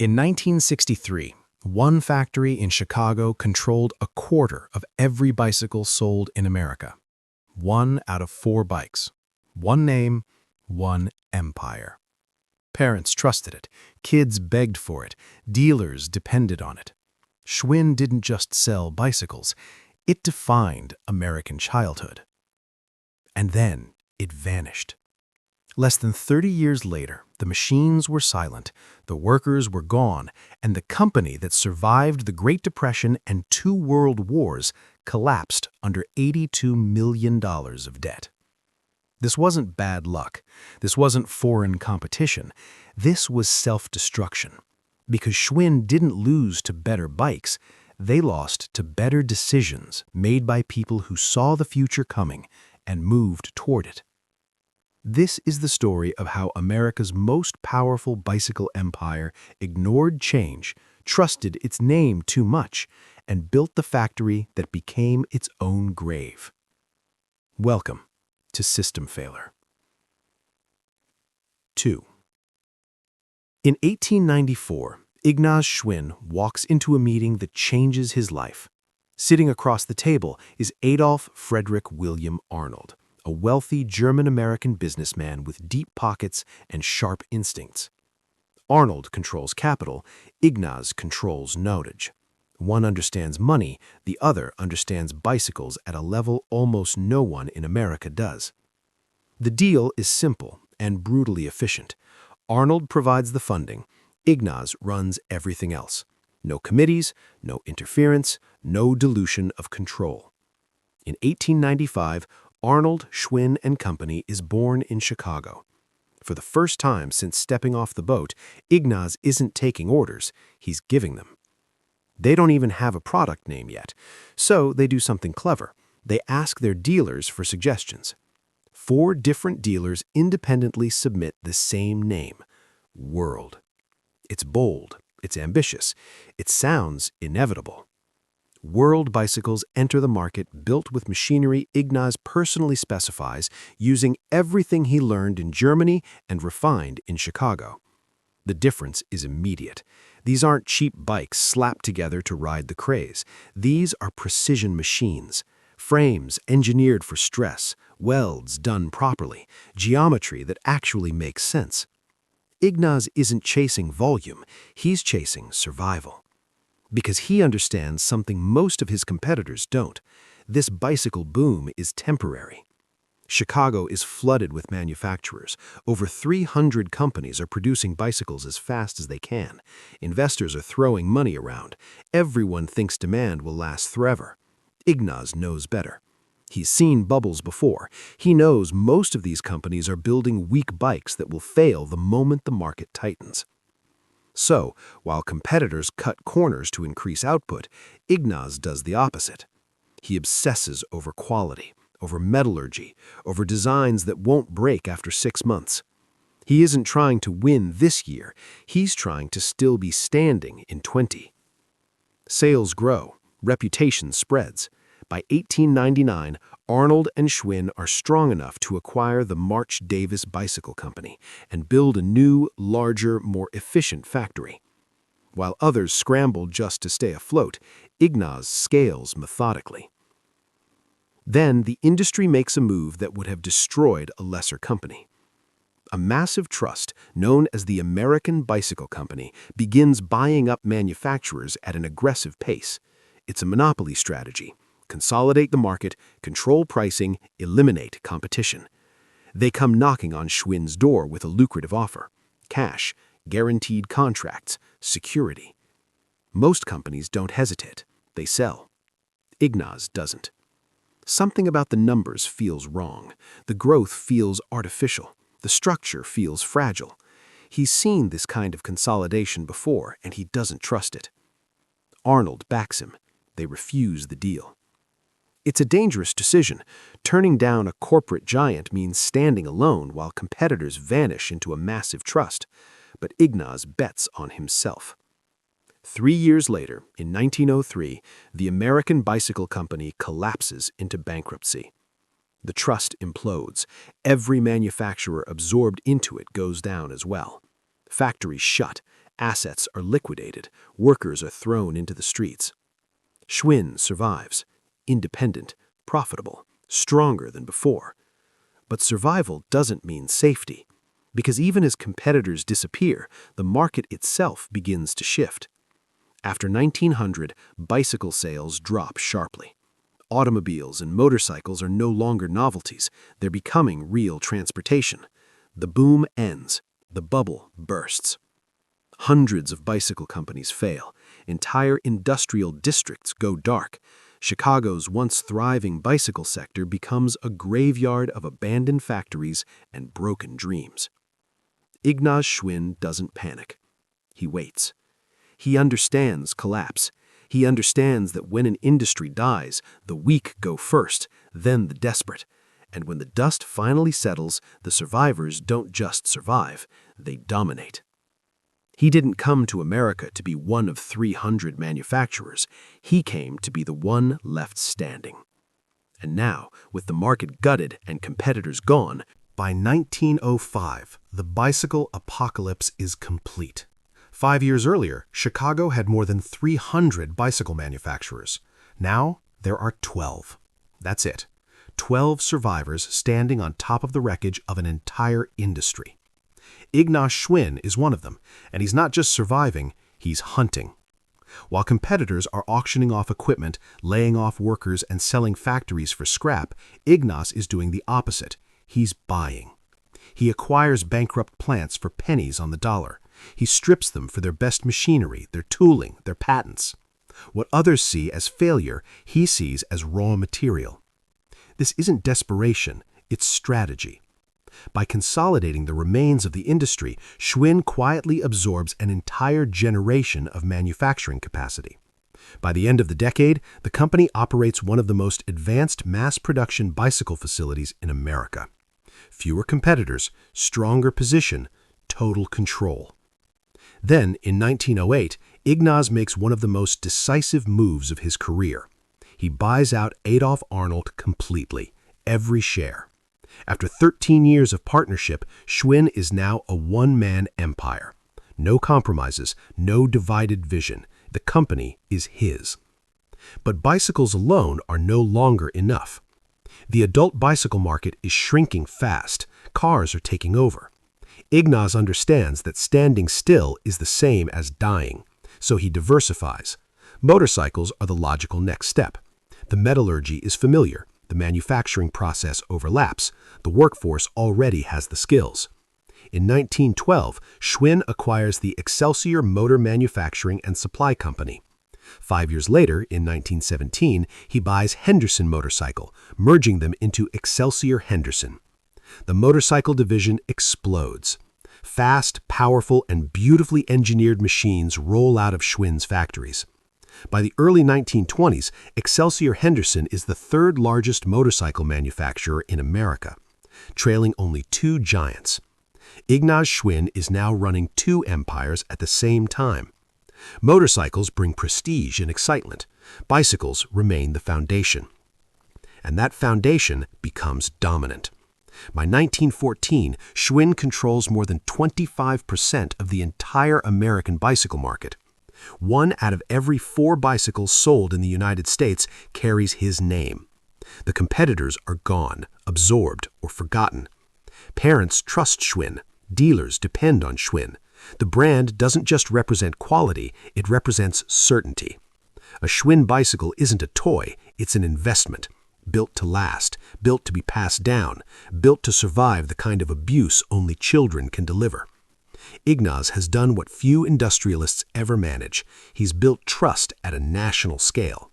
In 1963, one factory in Chicago controlled a quarter of every bicycle sold in America. 1 out of 4 bikes. One name, one empire. Parents trusted it, kids begged for it, dealers depended on it. Schwinn didn't just sell bicycles, it defined American childhood. And then it vanished. Less than 30 years later, the machines were silent, the workers were gone, and the company that survived the Great Depression and 2 world wars collapsed under $82 million of debt. This wasn't bad luck. This wasn't foreign competition. This was self-destruction. Because Schwinn didn't lose to better bikes, they lost to better decisions made by people who saw the future coming and moved toward it. This is the story of how America's most powerful bicycle empire ignored change, trusted its name too much, and built the factory that became its own grave. Welcome to System Failure. 2. In 1894, Ignaz Schwinn walks into a meeting that changes his life. Sitting across the table is Adolf Frederick William Arnold, a wealthy German-American businessman with deep pockets and sharp instincts. Arnold controls capital, Ignaz controls knowledge. One understands money, the other understands bicycles at a level almost no one in America does. The deal is simple and brutally efficient. Arnold provides the funding, Ignaz runs everything else. No committees, no interference, no dilution of control. In 1895, Arnold, Schwinn and Company is born in Chicago. For the first time since stepping off the boat, Ignaz isn't taking orders, he's giving them. They don't even have a product name yet, so they do something clever. They ask their dealers for suggestions. 4 different dealers independently submit the same name, World. It's bold, it's ambitious, it sounds inevitable. World bicycles enter the market built with machinery Ignaz personally specifies, using everything he learned in Germany and refined in Chicago. The difference is immediate. These aren't cheap bikes slapped together to ride the craze. These are precision machines. Frames engineered for stress, welds done properly, geometry that actually makes sense. Ignaz isn't chasing volume, he's chasing survival. Because he understands something most of his competitors don't. This bicycle boom is temporary. Chicago is flooded with manufacturers. Over 300 companies are producing bicycles as fast as they can. Investors are throwing money around. Everyone thinks demand will last forever. Ignaz knows better. He's seen bubbles before. He knows most of these companies are building weak bikes that will fail the moment the market tightens. So, while competitors cut corners to increase output, Ignaz does the opposite. He obsesses over quality, over metallurgy, over designs that won't break after 6 months. He isn't trying to win this year, he's trying to still be standing in 20. Sales grow, reputation spreads. By 1899, Arnold and Schwinn are strong enough to acquire the March Davis Bicycle Company and build a new, larger, more efficient factory. While others scramble just to stay afloat, Ignaz scales methodically. Then the industry makes a move that would have destroyed a lesser company. A massive trust, known as the American Bicycle Company, begins buying up manufacturers at an aggressive pace. It's a monopoly strategy. Consolidate the market, control pricing, eliminate competition. They come knocking on Schwinn's door with a lucrative offer: cash, guaranteed contracts, security. Most companies don't hesitate. They sell. Ignaz doesn't. Something about the numbers feels wrong. The growth feels artificial. The structure feels fragile. He's seen this kind of consolidation before, and he doesn't trust it. Arnold backs him. They refuse the deal. It's a dangerous decision. Turning down a corporate giant means standing alone while competitors vanish into a massive trust. But Ignaz bets on himself. 3 years later, in 1903, the American Bicycle Company collapses into bankruptcy. The trust implodes. Every manufacturer absorbed into it goes down as well. Factories shut. Assets are liquidated, workers are thrown into the streets. Schwinn survives, independent, profitable, stronger than before. But survival doesn't mean safety, because even as competitors disappear, the market itself begins to shift. After 1900, bicycle sales drop sharply. Automobiles and motorcycles are no longer novelties, they're becoming real transportation. The boom ends, the bubble bursts. Hundreds of bicycle companies fail. Entire industrial districts go dark. Chicago's once thriving bicycle sector becomes a graveyard of abandoned factories and broken dreams. Ignaz Schwinn doesn't panic. He waits. He understands collapse. He understands that when an industry dies, the weak go first, then the desperate. And when the dust finally settles, the survivors don't just survive, they dominate. He didn't come to America to be one of 300 manufacturers. He came to be the one left standing. And now, with the market gutted and competitors gone, by 1905, the bicycle apocalypse is complete. 5 years earlier, Chicago had more than 300 bicycle manufacturers. Now, there are 12. That's it. 12 survivors standing on top of the wreckage of an entire industry. Ignaz Schwinn is one of them, and he's not just surviving, he's hunting. While competitors are auctioning off equipment, laying off workers, and selling factories for scrap, Ignaz is doing the opposite. He's buying. He acquires bankrupt plants for pennies on the dollar. He strips them for their best machinery, their tooling, their patents. What others see as failure, he sees as raw material. This isn't desperation, it's strategy. By consolidating the remains of the industry, Schwinn quietly absorbs an entire generation of manufacturing capacity. By the end of the decade, the company operates one of the most advanced mass-production bicycle facilities in America. Fewer competitors, stronger position, total control. Then, in 1908, Ignaz makes one of the most decisive moves of his career. He buys out Adolf Arnold completely, every share. After 13 years of partnership, Schwinn is now a one-man empire. No compromises, no divided vision. The company is his. But bicycles alone are no longer enough. The adult bicycle market is shrinking fast. Cars are taking over. Ignaz understands that standing still is the same as dying, so he diversifies. Motorcycles are the logical next step. The metallurgy is familiar. The manufacturing process overlaps. The workforce already has the skills. In 1912, Schwinn acquires the Excelsior Motor Manufacturing and Supply Company. 5 years later, in 1917, he buys Henderson Motorcycle, merging them into Excelsior Henderson. The motorcycle division explodes. Fast, powerful, and beautifully engineered machines roll out of Schwinn's factories. By the early 1920s, Excelsior Henderson is the third largest motorcycle manufacturer in America, trailing only two giants. Ignaz Schwinn is now running two empires at the same time. Motorcycles bring prestige and excitement. Bicycles remain the foundation. And that foundation becomes dominant. By 1914, Schwinn controls more than 25% of the entire American bicycle market. 1 out of every 4 bicycles sold in the United States carries his name. The competitors are gone, absorbed, or forgotten. Parents trust Schwinn. Dealers depend on Schwinn. The brand doesn't just represent quality, it represents certainty. A Schwinn bicycle isn't a toy, it's an investment. Built to last, built to be passed down, built to survive the kind of abuse only children can deliver. Ignaz has done what few industrialists ever manage. He's built trust at a national scale.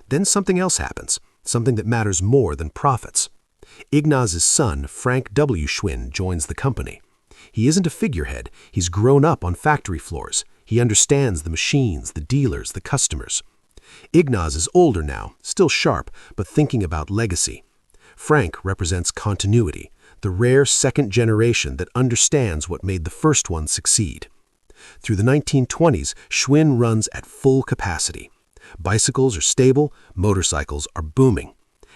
Then something else happens, something that matters more than profits. Ignaz's son, Frank W. Schwinn, joins the company. He isn't a figurehead. He's grown up on factory floors. He understands the machines, the dealers, the customers. Ignaz is older now, still sharp, but thinking about legacy. Frank represents continuity, the rare second generation that understands what made the first one succeed. Through the 1920s, Schwinn runs at full capacity. Bicycles are stable, motorcycles are booming.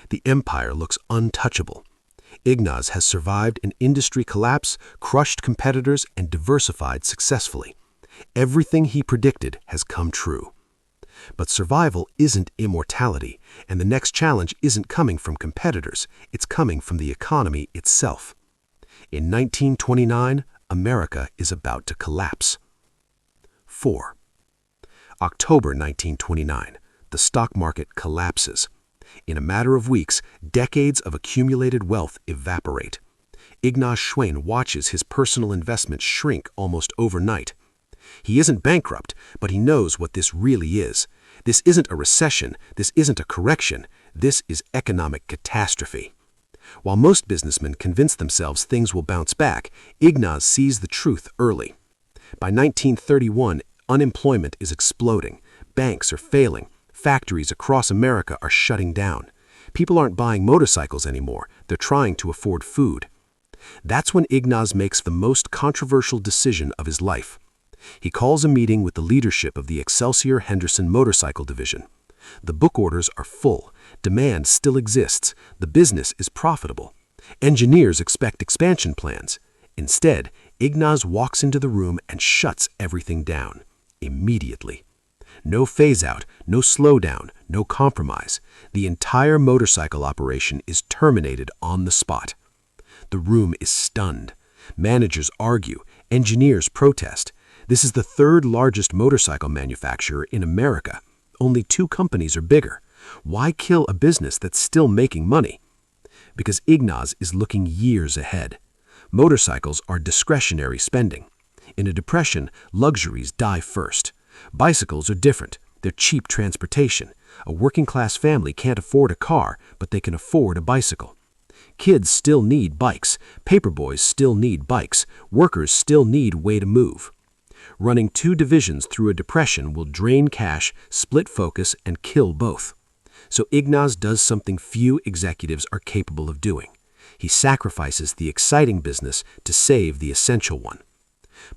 The empire looks untouchable. Ignaz has survived an industry collapse, crushed competitors, and diversified successfully. Everything he predicted has come true. But survival isn't immortality, and the next challenge isn't coming from competitors, it's coming from the economy itself. In 1929, America is about to collapse. 4. October 1929, the stock market collapses. In a matter of weeks, decades of accumulated wealth evaporate. Ignaz Schwinn watches his personal investments shrink almost overnight. He isn't bankrupt, but he knows what this really is. This isn't a recession, this isn't a correction, this is economic catastrophe. While most businessmen convince themselves things will bounce back, Ignaz sees the truth early. By 1931, unemployment is exploding, banks are failing, factories across America are shutting down. People aren't buying motorcycles anymore, they're trying to afford food. That's when Ignaz makes the most controversial decision of his life. He calls a meeting with the leadership of the Excelsior Henderson Motorcycle Division. The book orders are full, demand still exists, the business is profitable. Engineers expect expansion plans. Instead, Ignaz walks into the room and shuts everything down, immediately. No phase-out, no slowdown, no compromise. The entire motorcycle operation is terminated on the spot. The room is stunned. Managers argue, engineers protest. This is the third largest motorcycle manufacturer in America. Only 2 companies are bigger. Why kill a business that's still making money? Because Ignaz is looking years ahead. Motorcycles are discretionary spending. In a depression, luxuries die first. Bicycles are different. They're cheap transportation. A working-class family can't afford a car, but they can afford a bicycle. Kids still need bikes. Paperboys still need bikes. Workers still need way to move. Running 2 divisions through a depression will drain cash, split focus, and kill both. So Ignaz does something few executives are capable of doing. He sacrifices the exciting business to save the essential one.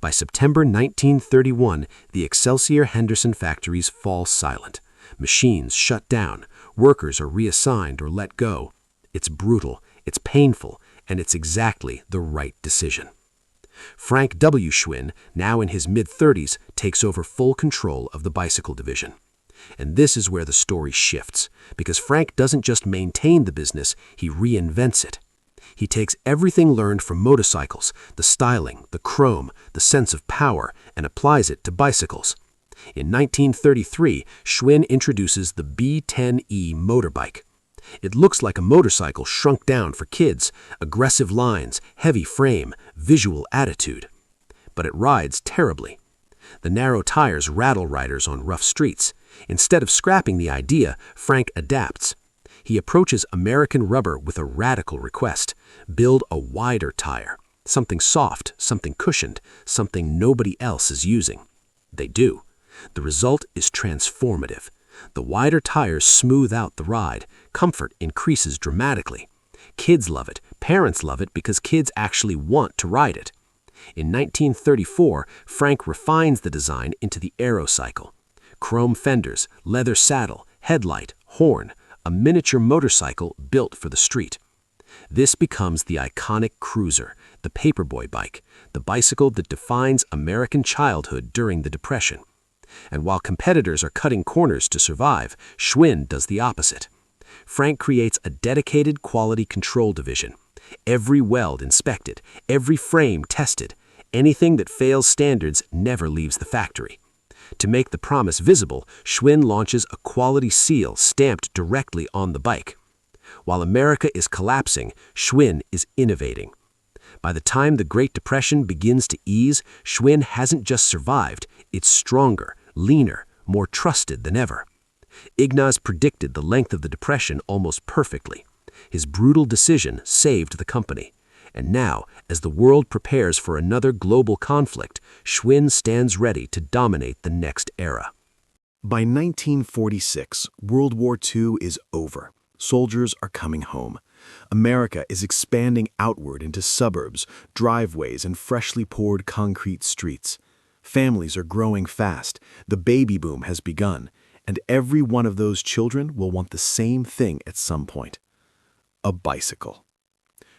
By September 1931, the Excelsior Henderson factories fall silent. Machines shut down. Workers are reassigned or let go. It's brutal, it's painful, and it's exactly the right decision. Frank W. Schwinn, now in his mid-30s, takes over full control of the bicycle division. And this is where the story shifts, because Frank doesn't just maintain the business, he reinvents it. He takes everything learned from motorcycles, the styling, the chrome, the sense of power, and applies it to bicycles. In 1933, Schwinn introduces the B10E motorbike. It looks like a motorcycle shrunk down for kids, aggressive lines, heavy frame, visual attitude. But it rides terribly. The narrow tires rattle riders on rough streets. Instead of scrapping the idea, Frank adapts. He approaches American rubber with a radical request: build a wider tire, something soft, something cushioned, something nobody else is using. They do. The result is transformative. The wider tires smooth out the ride. Comfort increases dramatically. Kids love it. Parents love it because kids actually want to ride it. In 1934, Frank refines the design into the Aerocycle. Chrome fenders, leather saddle, headlight, horn, a miniature motorcycle built for the street. This becomes the iconic cruiser, the paperboy bike, the bicycle that defines American childhood during the Depression. And while competitors are cutting corners to survive, Schwinn does the opposite. Frank creates a dedicated quality control division. Every weld inspected, every frame tested. Anything that fails standards never leaves the factory. To make the promise visible, Schwinn launches a quality seal stamped directly on the bike. While America is collapsing, Schwinn is innovating. By the time the Great Depression begins to ease, Schwinn hasn't just survived, it's stronger, leaner, more trusted than ever. Ignaz predicted the length of the Depression almost perfectly. His brutal decision saved the company. And now, as the world prepares for another global conflict, Schwinn stands ready to dominate the next era. By 1946, World War II is over. Soldiers are coming home. America is expanding outward into suburbs, driveways, and freshly poured concrete streets. Families are growing fast. The baby boom has begun, and every one of those children will want the same thing at some point: a bicycle.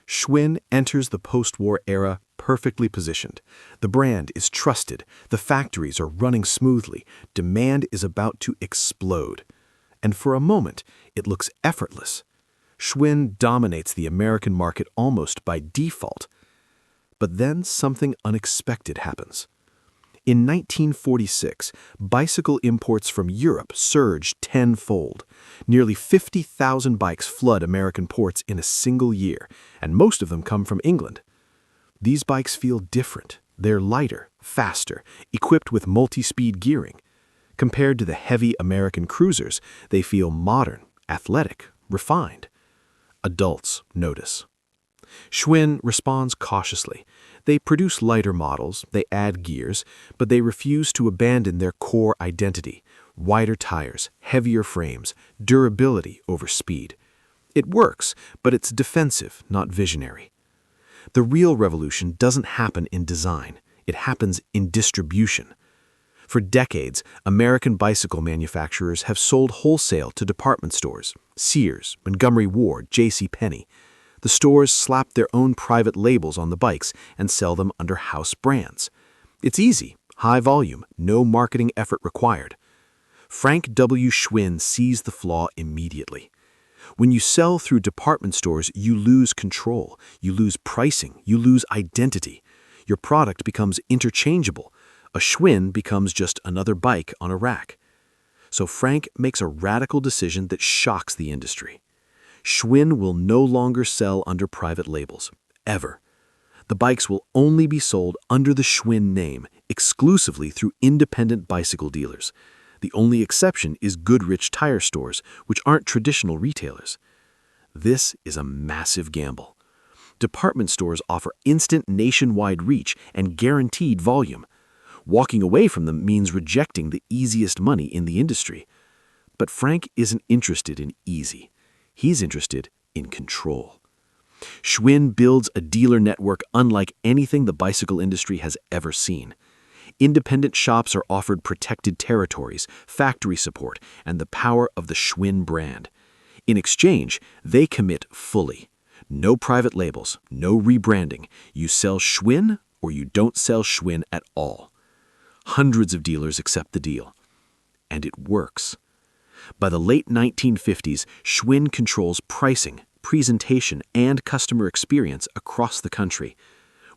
Schwinn enters the post-war era perfectly positioned. The brand is trusted, the factories are running smoothly, demand is about to explode. And for a moment, it looks effortless. Schwinn dominates the American market almost by default. But then something unexpected happens. In 1946, bicycle imports from Europe surged tenfold. Nearly 50,000 bikes flood American ports in a single year, and most of them come from England. These bikes feel different. They're lighter, faster, equipped with multi-speed gearing. Compared to the heavy American cruisers, they feel modern, athletic, refined. Adults notice. Schwinn responds cautiously. They produce lighter models, they add gears, but they refuse to abandon their core identity: wider tires, heavier frames, durability over speed. It works, but it's defensive, not visionary. The real revolution doesn't happen in design. It happens in distribution. For decades, American bicycle manufacturers have sold wholesale to department stores: Sears, Montgomery Ward, JCPenney. The stores slap their own private labels on the bikes and sell them under house brands. It's easy, high volume, no marketing effort required. Frank W. Schwinn sees the flaw immediately. When you sell through department stores, you lose control, you lose pricing, you lose identity. Your product becomes interchangeable. A Schwinn becomes just another bike on a rack. So Frank makes a radical decision that shocks the industry. Schwinn will no longer sell under private labels, ever. The bikes will only be sold under the Schwinn name, exclusively through independent bicycle dealers. The only exception is Goodrich tire stores, which aren't traditional retailers. This is a massive gamble. Department stores offer instant nationwide reach and guaranteed volume. Walking away from them means rejecting the easiest money in the industry. But Frank isn't interested in easy. He's interested in control. Schwinn builds a dealer network unlike anything the bicycle industry has ever seen. Independent shops are offered protected territories, factory support, and the power of the Schwinn brand. In exchange, they commit fully. No private labels, no rebranding. You sell Schwinn or you don't sell Schwinn at all. Hundreds of dealers accept the deal. And it works. By the late 1950s, Schwinn controls pricing, presentation, and customer experience across the country.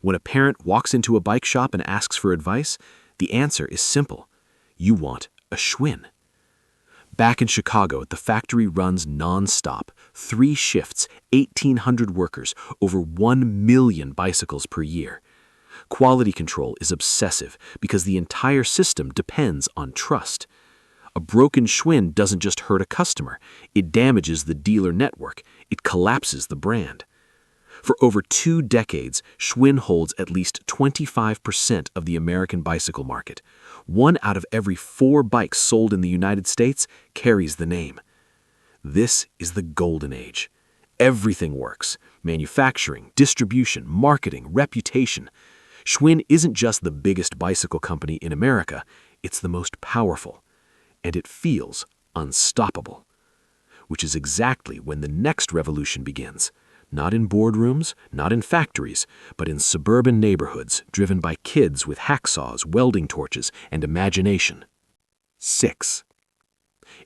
When a parent walks into a bike shop and asks for advice, the answer is simple. You want a Schwinn. Back in Chicago, the factory runs non-stop, 3 shifts, 1,800 workers, over 1 million bicycles per year. Quality control is obsessive because the entire system depends on trust. A broken Schwinn doesn't just hurt a customer, it damages the dealer network, it collapses the brand. For over 2 decades, Schwinn holds at least 25% of the American bicycle market. 1 out of every 4 bikes sold in the United States carries the name. This is the golden age. Everything works: manufacturing, distribution, marketing, reputation. Schwinn isn't just the biggest bicycle company in America, it's the most powerful. And it feels unstoppable. Which is exactly when the next revolution begins. Not in boardrooms, not in factories, but in suburban neighborhoods driven by kids with hacksaws, welding torches, and imagination. 6.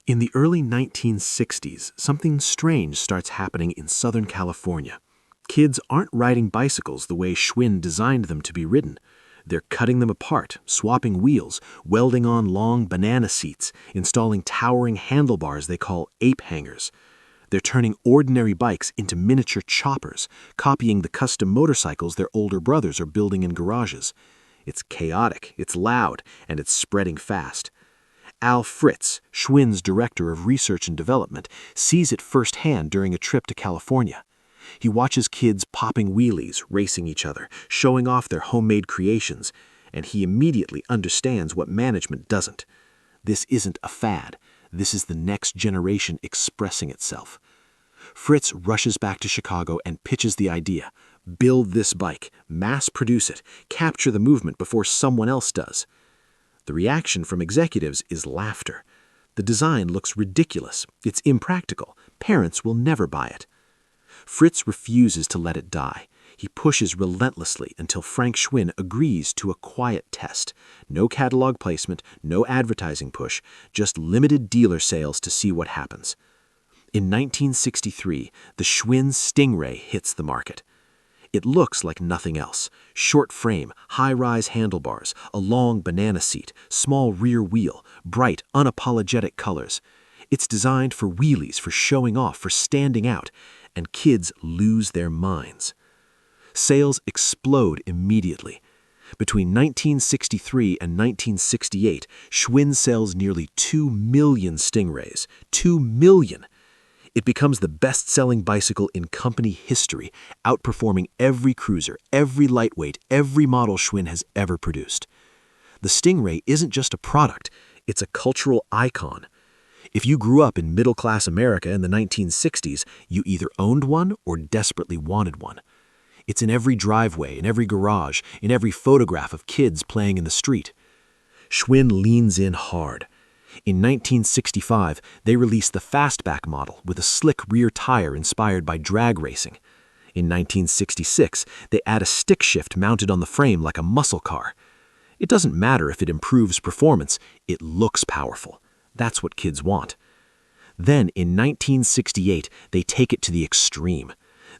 In the early 1960s, something strange starts happening in Southern California. Kids aren't riding bicycles the way Schwinn designed them to be ridden. They're cutting them apart, swapping wheels, welding on long banana seats, installing towering handlebars they call ape hangers. They're turning ordinary bikes into miniature choppers, copying the custom motorcycles their older brothers are building in garages. It's chaotic, it's loud, and it's spreading fast. Al Fritz, Schwinn's director of research and development, sees it firsthand during a trip to California. He watches kids popping wheelies, racing each other, showing off their homemade creations, and he immediately understands what management doesn't. This isn't a fad. This is the next generation expressing itself. Fritz rushes back to Chicago and pitches the idea. Build this bike, mass produce it, capture the movement before someone else does. The reaction from executives is laughter. The design looks ridiculous. It's impractical. Parents will never buy it. Fritz refuses to let it die. He pushes relentlessly until Frank Schwinn agrees to a quiet test. No catalog placement, no advertising push, just limited dealer sales to see what happens. In 1963, the Schwinn Stingray hits the market. It looks like nothing else. Short frame, high-rise handlebars, a long banana seat, small rear wheel, bright, unapologetic colors. It's designed for wheelies, for showing off, for standing out, and kids lose their minds. Sales explode immediately. Between 1963 and 1968, Schwinn sells nearly 2 million Stingrays. 2 million! It becomes the best-selling bicycle in company history, outperforming every cruiser, every lightweight, every model Schwinn has ever produced. The Stingray isn't just a product, it's a cultural icon. If you grew up in middle-class America in the 1960s, you either owned one or desperately wanted one. It's in every driveway, in every garage, in every photograph of kids playing in the street. Schwinn leans in hard. In 1965, they released the fastback model with a slick rear tire inspired by drag racing. In 1966, they add a stick shift mounted on the frame like a muscle car. It doesn't matter if it improves performance, it looks powerful. That's what kids want. Then, in 1968, they take it to the extreme.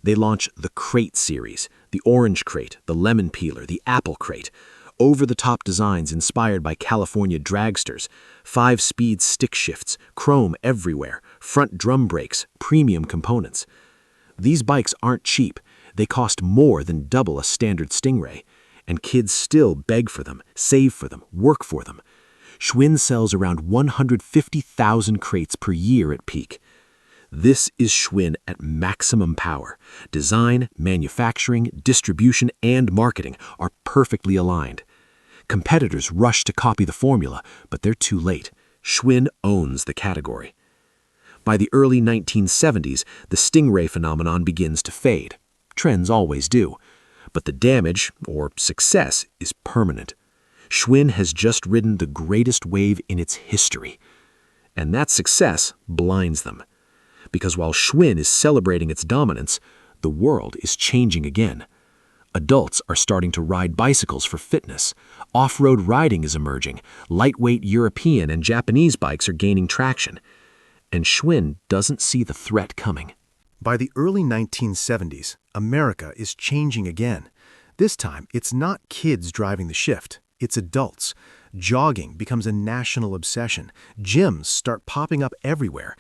They launch the Crate series, the Orange Crate, the Lemon Peeler, the Apple Crate. Over-the-top designs inspired by California dragsters, 5-speed stick shifts, chrome everywhere, front drum brakes, premium components. These bikes aren't cheap. They cost more than double a standard Stingray, and kids still beg for them, save for them, work for them. Schwinn sells around 150,000 crates per year at peak. This is Schwinn at maximum power. Design, manufacturing, distribution, and marketing are perfectly aligned. Competitors rush to copy the formula, but they're too late. Schwinn owns the category. By the early 1970s, the Stingray phenomenon begins to fade. Trends always do. But the damage, or success, is permanent. Schwinn has just ridden the greatest wave in its history. And that success blinds them. Because while Schwinn is celebrating its dominance, the world is changing again. Adults are starting to ride bicycles for fitness. Off-road riding is emerging. Lightweight European and Japanese bikes are gaining traction. And Schwinn doesn't see the threat coming. By the early 1970s, America is changing again. This time, it's not kids driving the shift. It's adults. Jogging becomes a national obsession. Gyms start popping up everywhere.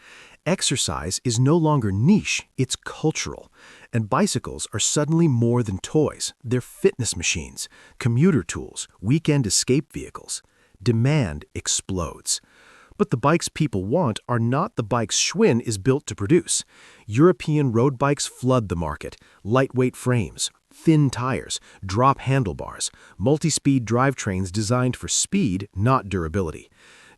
Exercise is no longer niche, it's cultural. And bicycles are suddenly more than toys. They're fitness machines, commuter tools, weekend escape vehicles. Demand explodes. But the bikes people want are not the bikes Schwinn is built to produce. European road bikes flood the market. Lightweight frames, thin tires, drop handlebars, multi-speed drivetrains designed for speed, not durability.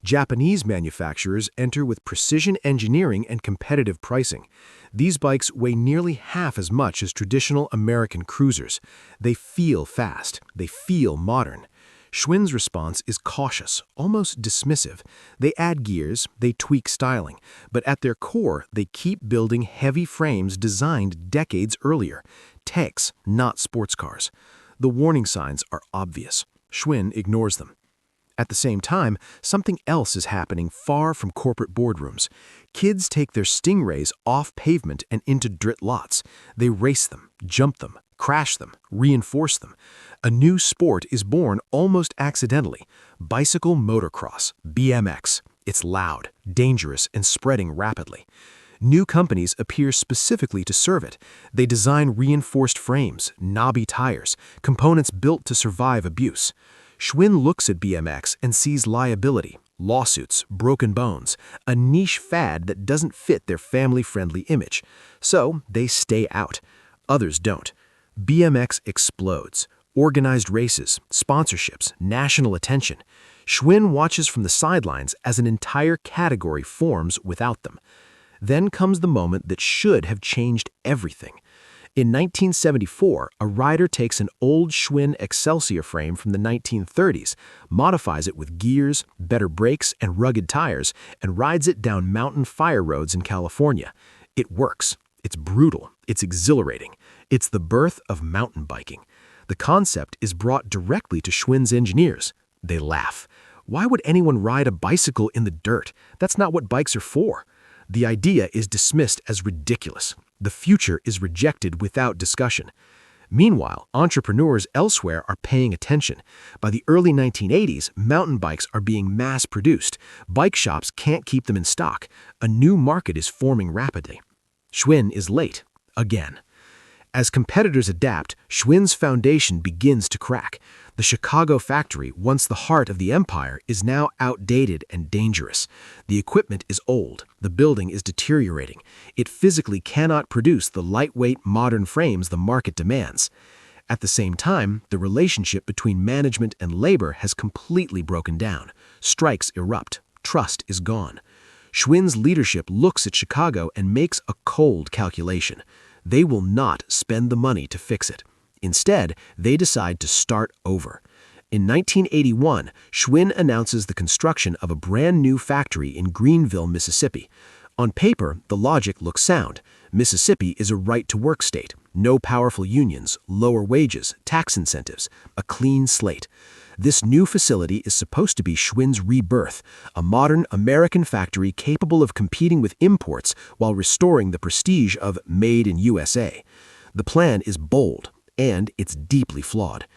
Japanese manufacturers enter with precision engineering and competitive pricing. These bikes weigh nearly half as much as traditional American cruisers. They feel fast. They feel modern. Schwinn's response is cautious, almost dismissive. They add gears, they tweak styling, but at their core, they keep building heavy frames designed decades earlier. Tanks, not sports cars. The warning signs are obvious. Schwinn ignores them. At the same time, something else is happening far from corporate boardrooms. Kids take their Stingrays off pavement and into dirt lots. They race them, jump them, crash them, reinforce them. A new sport is born almost accidentally. Bicycle motocross, BMX. It's loud, dangerous, and spreading rapidly. New companies appear specifically to serve it. They design reinforced frames, knobby tires, components built to survive abuse. Schwinn looks at BMX and sees liability, lawsuits, broken bones, a niche fad that doesn't fit their family-friendly image. So they stay out. Others don't. BMX explodes. Organized races, sponsorships, national attention. Schwinn watches from the sidelines as an entire category forms without them. Then comes the moment that should have changed everything. In 1974, a rider takes an old Schwinn Excelsior frame from the 1930s, modifies it with gears, better brakes, and rugged tires, and rides it down mountain fire roads in California. It works. It's brutal. It's exhilarating. It's the birth of mountain biking. The concept is brought directly to Schwinn's engineers. They laugh. Why would anyone ride a bicycle in the dirt? That's not what bikes are for. The idea is dismissed as ridiculous. The future is rejected without discussion. Meanwhile, entrepreneurs elsewhere are paying attention. By the early 1980s, mountain bikes are being mass-produced. Bike shops can't keep them in stock. A new market is forming rapidly. Schwinn is late, again. As competitors adapt, Schwinn's foundation begins to crack. The Chicago factory, once the heart of the empire, is now outdated and dangerous. The equipment is old. The building is deteriorating. It physically cannot produce the lightweight, modern frames the market demands. At the same time, the relationship between management and labor has completely broken down. Strikes erupt. Trust is gone. Schwinn's leadership looks at Chicago and makes a cold calculation. They will not spend the money to fix it. Instead, they decide to start over. In 1981, Schwinn announces the construction of a brand new factory in Greenville, Mississippi. On paper, the logic looks sound. Mississippi is a right-to-work state. No powerful unions, lower wages, tax incentives, a clean slate. This new facility is supposed to be Schwinn's rebirth, a modern American factory capable of competing with imports while restoring the prestige of Made in USA. The plan is bold, and it's deeply flawed.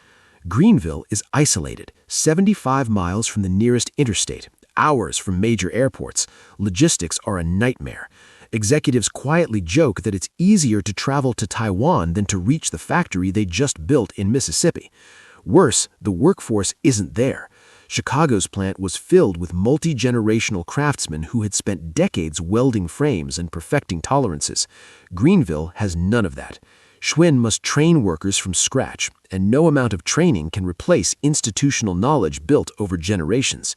Greenville is isolated, 75 miles from the nearest interstate, hours from major airports. Logistics are a nightmare. Executives quietly joke that it's easier to travel to Taiwan than to reach the factory they just built in Mississippi. Worse, the workforce isn't there. Chicago's plant was filled with multi-generational craftsmen who had spent decades welding frames and perfecting tolerances. Greenville has none of that. Schwinn must train workers from scratch, and no amount of training can replace institutional knowledge built over generations.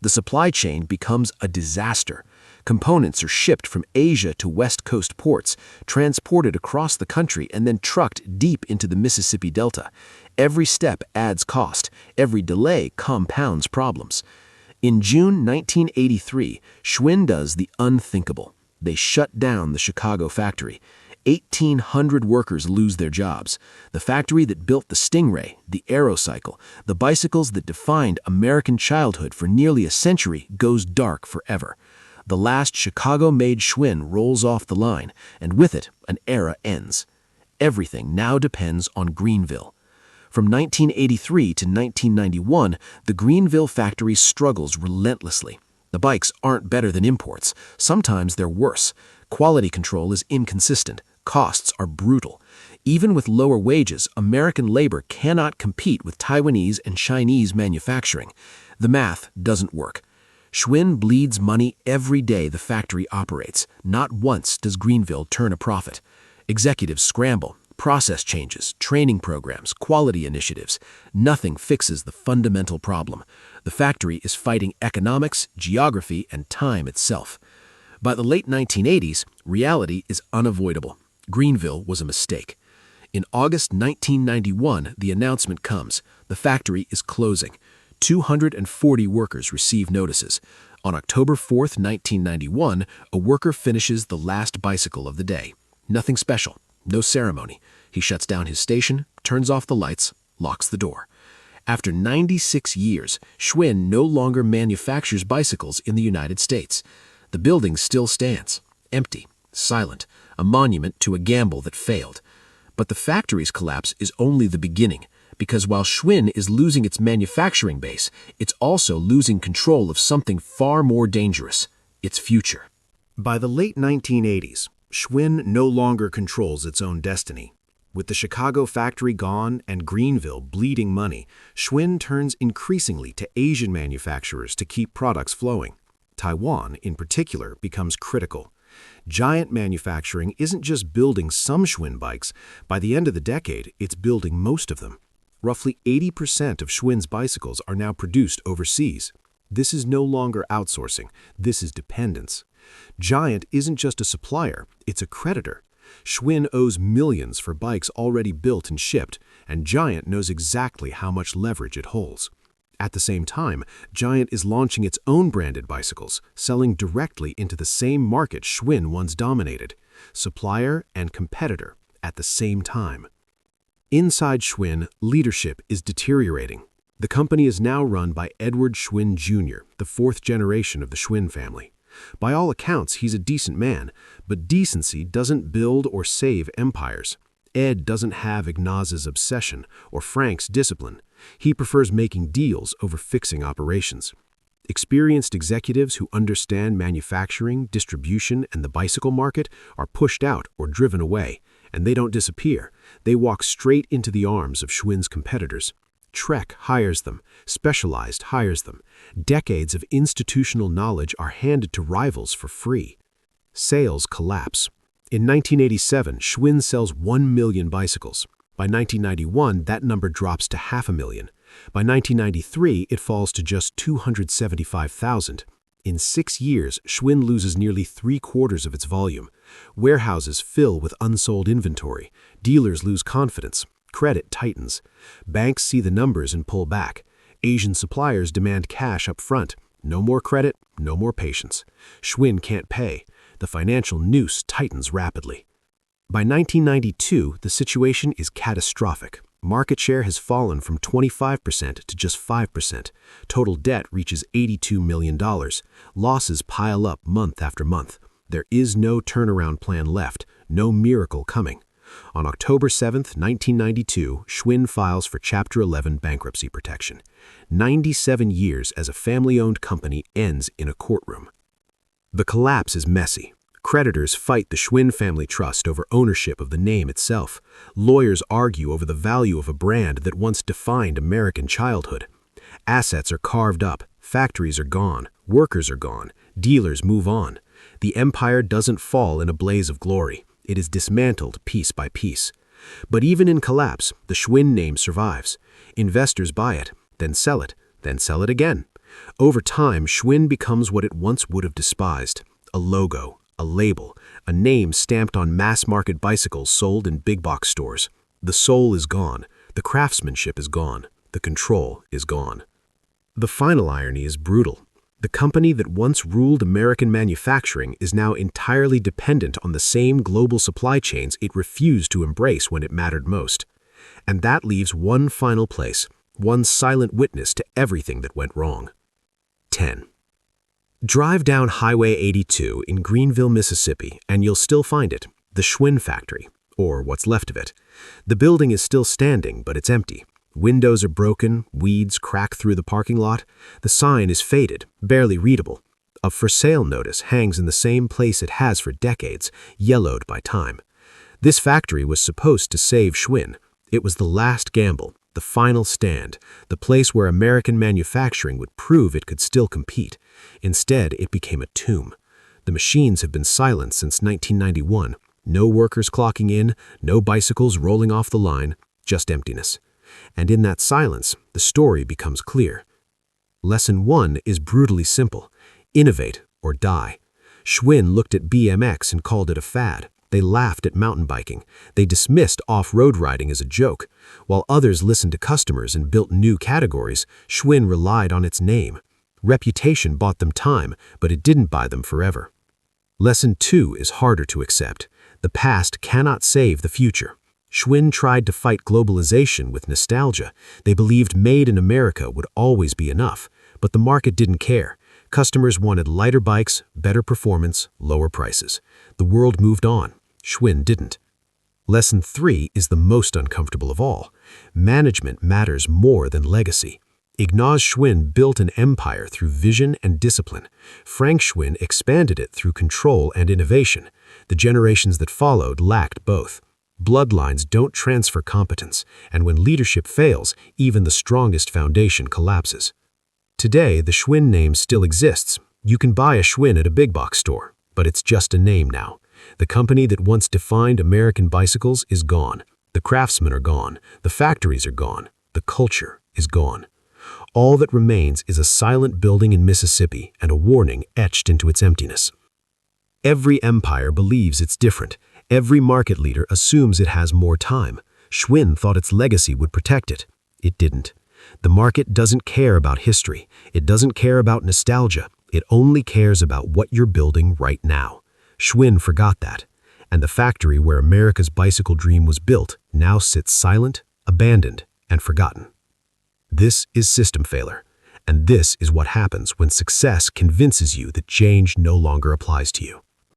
The supply chain becomes a disaster. Components are shipped from Asia to West Coast ports, transported across the country, and then trucked deep into the Mississippi Delta. Every step adds cost. Every delay compounds problems. In June 1983, Schwinn does the unthinkable. They shut down the Chicago factory. 1,800 workers lose their jobs. The factory that built the Stingray, the Aerocycle, the bicycles that defined American childhood for nearly a century goes dark forever. The last Chicago-made Schwinn rolls off the line, and with it, an era ends. Everything now depends on Greenville. From 1983 to 1991, the Greenville factory struggles relentlessly. The bikes aren't better than imports. Sometimes they're worse. Quality control is inconsistent. Costs are brutal. Even with lower wages, American labor cannot compete with Taiwanese and Chinese manufacturing. The math doesn't work. Schwinn bleeds money every day the factory operates. Not once does Greenville turn a profit. Executives scramble. Process changes, training programs, quality initiatives. Nothing fixes the fundamental problem. The factory is fighting economics, geography, and time itself. By the late 1980s, reality is unavoidable. Greenville was a mistake. In August 1991, the announcement comes. The factory is closing. 240 workers receive notices. On October 4, 1991, a worker finishes the last bicycle of the day. Nothing special. No ceremony. He shuts down his station, turns off the lights, locks the door. After 96 years, Schwinn no longer manufactures bicycles in the United States. The building still stands, empty, silent, a monument to a gamble that failed. But the factory's collapse is only the beginning, because while Schwinn is losing its manufacturing base, it's also losing control of something far more dangerous, its future. By the late 1980s, Schwinn no longer controls its own destiny. With the Chicago factory gone and Greenville bleeding money, Schwinn turns increasingly to Asian manufacturers to keep products flowing. Taiwan, in particular, becomes critical. Giant manufacturing isn't just building some Schwinn bikes. By the end of the decade, it's building most of them. Roughly 80% of Schwinn's bicycles are now produced overseas. This is no longer outsourcing. This is dependence. Giant isn't just a supplier, it's a creditor. Schwinn owes millions for bikes already built and shipped, and Giant knows exactly how much leverage it holds. At the same time, Giant is launching its own branded bicycles, selling directly into the same market Schwinn once dominated. Supplier and competitor at the same time. Inside Schwinn, leadership is deteriorating. The company is now run by Edward Schwinn Jr., the fourth generation of the Schwinn family. By all accounts, he's a decent man, but decency doesn't build or save empires. Ed doesn't have Ignaz's obsession or Frank's discipline. He prefers making deals over fixing operations. Experienced executives who understand manufacturing, distribution, and the bicycle market are pushed out or driven away, and they don't disappear. They walk straight into the arms of Schwinn's competitors. Trek hires them, Specialized hires them. Decades of institutional knowledge are handed to rivals for free. Sales collapse. In 1987, Schwinn sells 1 million bicycles. By 1991, that number drops to 500,000. By 1993, it falls to just 275,000. In 6 years, Schwinn loses nearly 3/4 of its volume. Warehouses fill with unsold inventory. Dealers lose confidence. Credit tightens. Banks see the numbers and pull back. Asian suppliers demand cash up front. No more credit, no more patience. Schwinn can't pay. The financial noose tightens rapidly. By 1992, the situation is catastrophic. Market share has fallen from 25% to just 5%. Total debt reaches $82 million. Losses pile up month after month. There is no turnaround plan left, no miracle coming. On October 7, 1992, Schwinn files for Chapter 11 bankruptcy protection. 97 years as a family-owned company ends in a courtroom. The collapse is messy. Creditors fight the Schwinn family trust over ownership of the name itself. Lawyers argue over the value of a brand that once defined American childhood. Assets are carved up, factories are gone, workers are gone, dealers move on. The empire doesn't fall in a blaze of glory. It is dismantled piece by piece. But even in collapse, the Schwinn name survives. Investors buy it, then sell it again. Over time, Schwinn becomes what it once would have despised: a logo, a label, a name stamped on mass-market bicycles sold in big-box stores. The soul is gone, the craftsmanship is gone, the control is gone. The final irony is brutal. The company that once ruled American manufacturing is now entirely dependent on the same global supply chains it refused to embrace when it mattered most. And that leaves one final place, one silent witness to everything that went wrong. 10. Drive down Highway 82 in Greenville, Mississippi, and you'll still find it, the Schwinn Factory, or what's left of it. The building is still standing, but it's empty. Windows are broken, weeds crack through the parking lot. The sign is faded, barely readable. A for sale notice hangs in the same place it has for decades, yellowed by time. This factory was supposed to save Schwinn. It was the last gamble, the final stand, the place where American manufacturing would prove it could still compete. Instead, it became a tomb. The machines have been silent since 1991. No workers clocking in, no bicycles rolling off the line, just emptiness. And in that silence, the story becomes clear. Lesson 1 is brutally simple: innovate or die. Schwinn looked at BMX and called it a fad. They laughed at mountain biking. They dismissed off-road riding as a joke. While others listened to customers and built new categories, Schwinn relied on its name. Reputation bought them time, but it didn't buy them forever. Lesson 2 is harder to accept. The past cannot save the future. Schwinn tried to fight globalization with nostalgia. They believed made in America would always be enough, but the market didn't care. Customers wanted lighter bikes, better performance, lower prices. The world moved on. Schwinn didn't. Lesson 3 is the most uncomfortable of all. Management matters more than legacy. Ignaz Schwinn built an empire through vision and discipline. Frank Schwinn expanded it through control and innovation. The generations that followed lacked both. Bloodlines don't transfer competence, and when leadership fails, even the strongest foundation collapses. Today, the Schwinn name still exists. You can buy a Schwinn at a big box store, but it's just a name now. The company that once defined American bicycles is gone. The craftsmen are gone. The factories are gone. The culture is gone. All that remains is a silent building in Mississippi and a warning etched into its emptiness. Every empire believes it's different. Every market leader assumes it has more time. Schwinn thought its legacy would protect it. It didn't. The market doesn't care about history. It doesn't care about nostalgia. It only cares about what you're building right now. Schwinn forgot that. and the factory where America's bicycle dream was built now sits silent, abandoned, and forgotten. This is system failure, and this is what happens when success convinces you that change no longer applies to you.